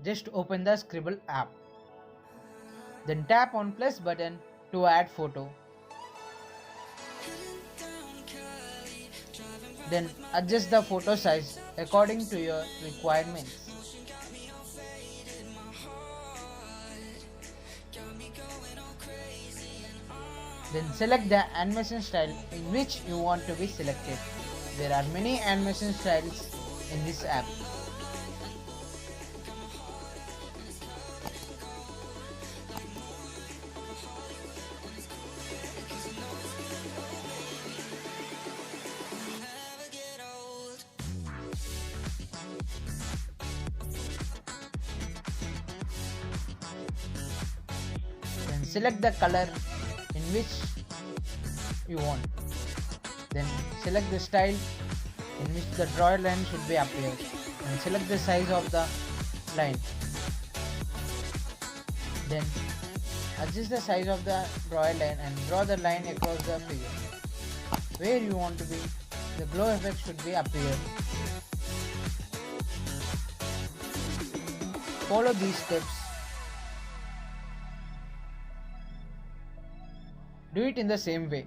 just open the Scribble app. Then tap on plus button to add photo. Then adjust the photo size according to your requirements. Then select the animation style in which you want to be selected. There are many animation styles in this app. Then select the color in which you want. Then select the style in which the draw line should be appeared, and select the size of the line. Then adjust the size of the draw line and draw the line across the figure. Where you want to be, the glow effect should be appeared. Follow these steps. Do it in the same way.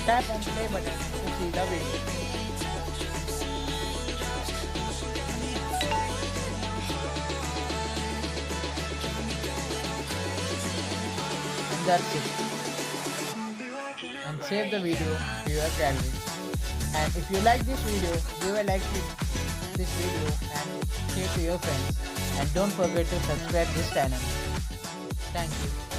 Tap on play button to see the video. And that's it. And save the video to your gallery. And if you like this video, give a like to this video and share to your friends. And don't forget to subscribe this channel. Thank you.